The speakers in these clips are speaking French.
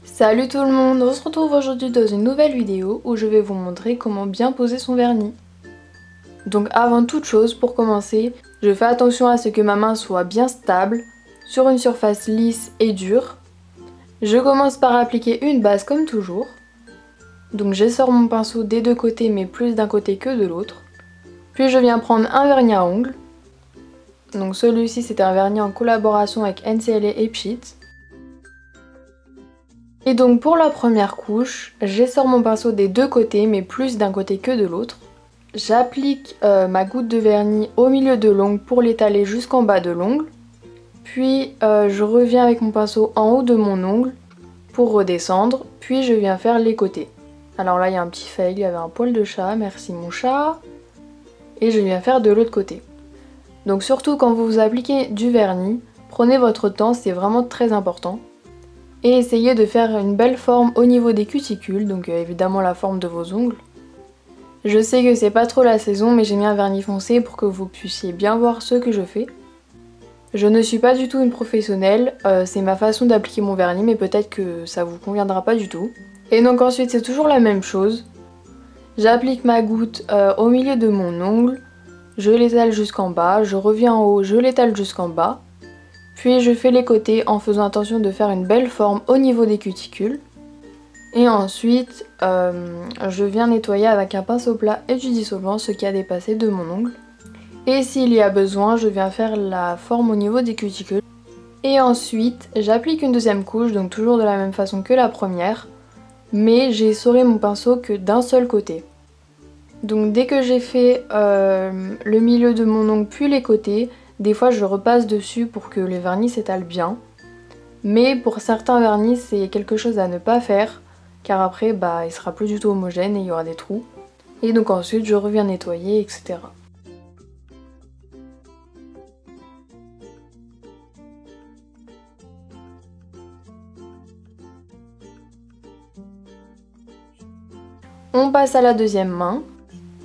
Salut tout le monde, on se retrouve aujourd'hui dans une nouvelle vidéo où je vais vous montrer comment bien poser son vernis. Donc avant toute chose, pour commencer, je fais attention à ce que ma main soit bien stable, sur une surface lisse et dure. Je commence par appliquer une base comme toujours. Donc j'essore mon pinceau des deux côtés mais plus d'un côté que de l'autre. Puis je viens prendre un vernis à ongles. Donc celui-ci c'est un vernis en collaboration avec NCLA et Pchit. Et donc pour la première couche, j'essore mon pinceau des deux côtés, mais plus d'un côté que de l'autre. J'applique ma goutte de vernis au milieu de l'ongle pour l'étaler jusqu'en bas de l'ongle. Puis je reviens avec mon pinceau en haut de mon ongle pour redescendre. Puis je viens faire les côtés. Alors là il y a un petit fail, il y avait un poil de chat, merci mon chat. Et je viens faire de l'autre côté. Donc surtout quand vous appliquez du vernis, prenez votre temps, c'est vraiment très important. Et essayez de faire une belle forme au niveau des cuticules, donc évidemment la forme de vos ongles. Je sais que c'est pas trop la saison, mais j'ai mis un vernis foncé pour que vous puissiez bien voir ce que je fais. Je ne suis pas du tout une professionnelle, c'est ma façon d'appliquer mon vernis, mais peut-être que ça vous conviendra pas du tout. Et donc ensuite c'est toujours la même chose. J'applique ma goutte au milieu de mon ongle, je l'étale jusqu'en bas, je reviens en haut, je l'étale jusqu'en bas. Puis je fais les côtés en faisant attention de faire une belle forme au niveau des cuticules. Et ensuite, je viens nettoyer avec un pinceau plat et du dissolvant ce qui a dépassé de mon ongle. Et s'il y a besoin, je viens faire la forme au niveau des cuticules. Et ensuite, j'applique une deuxième couche, donc toujours de la même façon que la première. Mais j'ai essoré mon pinceau que d'un seul côté. Donc dès que j'ai fait le milieu de mon ongle puis les côtés, des fois je repasse dessus pour que les vernis s'étalent bien. Mais pour certains vernis c'est quelque chose à ne pas faire car après il sera plus du tout homogène et il y aura des trous. Et donc ensuite je reviens nettoyer, etc. On passe à la deuxième main.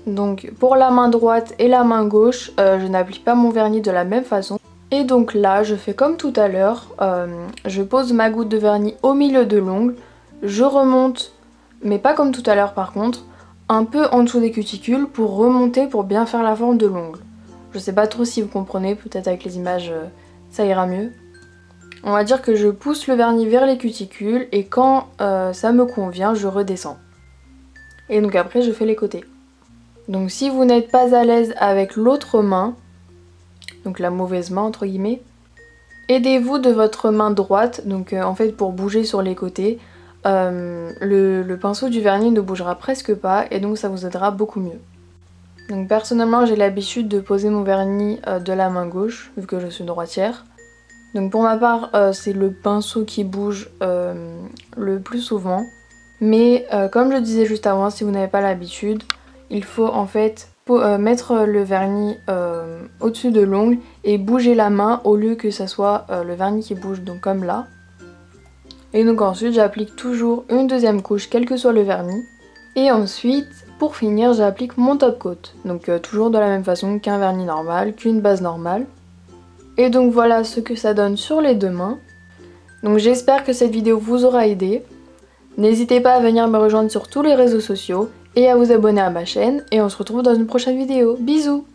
Donc pour la main droite et la main gauche, je n'applique pas mon vernis de la même façon. Et donc là, je fais comme tout à l'heure, je pose ma goutte de vernis au milieu de l'ongle, je remonte, mais pas comme tout à l'heure par contre, un peu en dessous des cuticules pour remonter pour bien faire la forme de l'ongle. Je sais pas trop si vous comprenez, peut-être avec les images ça ira mieux. On va dire que je pousse le vernis vers les cuticules et quand ça me convient, je redescends. Et donc après je fais les côtés. Donc si vous n'êtes pas à l'aise avec l'autre main, donc la mauvaise main entre guillemets, aidez-vous de votre main droite, donc en fait pour bouger sur les côtés, le pinceau du vernis ne bougera presque pas et donc ça vous aidera beaucoup mieux. Donc personnellement j'ai l'habitude de poser mon vernis de la main gauche, vu que je suis droitière. Donc pour ma part c'est le pinceau qui bouge le plus souvent. Mais comme je disais juste avant, si vous n'avez pas l'habitude, il faut en fait mettre le vernis au-dessus de l'ongle et bouger la main au lieu que ça soit le vernis qui bouge, donc comme là. Et donc ensuite j'applique toujours une deuxième couche quel que soit le vernis. Et ensuite pour finir j'applique mon top coat. Donc toujours de la même façon qu'un vernis normal, qu'une base normale. Et donc voilà ce que ça donne sur les deux mains. Donc j'espère que cette vidéo vous aura aidé. N'hésitez pas à venir me rejoindre sur tous les réseaux sociaux et à vous abonner à ma chaîne et on se retrouve dans une prochaine vidéo. Bisous!